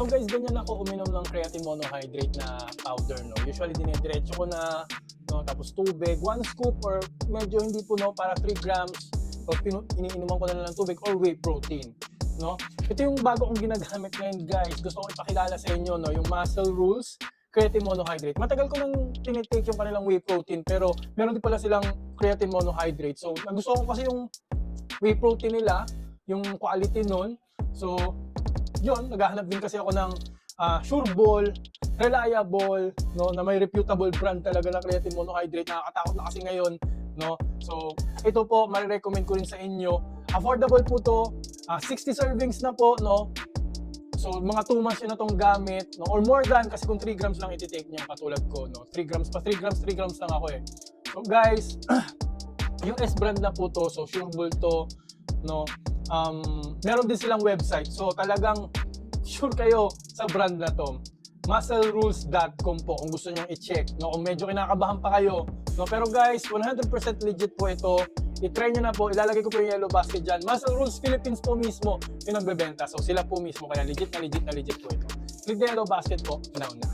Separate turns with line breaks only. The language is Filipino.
So guys, ganyan ako uminom ng creatine monohydrate na powder, no. Usually dinediretso ko na, no, tapos tubig, 1 scoop or medyo hindi po, no, para 3 grams. So iniinuman ko na lang ng tubig or whey protein, no. Ito yung bago kong ginagamit ngayon, guys. Gusto ko ipakilala sa inyo, no, yung Muscle Rules creatine monohydrate. Matagal ko nang tinitake yung kanilang whey protein, pero meron din pala silang creatine monohydrate. So nagustuhan ko kasi yung whey protein nila, yung quality nun. So yun, naghahanap din kasi ako ng sureball, reliable, no, na may reputable brand talaga ng creatine monohydrate. Nakakatakot na kasi ngayon, no. So ito po, marirecommend ko rin sa inyo. Affordable po to, 60 servings na po, no. So mga 2 months yun na itong gamit, no? Or more than, kasi kung 3 grams lang iti-take niya katulad ko, no? 3 grams lang ako eh. So guys, yung S brand na po to, so sureball to, no? Meron din silang website, so talagang sure kayo sa brand na to. Musclerules.com po kung gusto nyo i-check, no? Kung medyo kinakabahan pa kayo, no? Pero guys, 100% legit po ito. I-try nyo na po, ilalagay ko po yung yellow basket dyan. Muscle Rules Philippines po mismo yung nagbebenta. So sila po mismo, kaya legit na legit po ito. Click the yellow basket po, now na.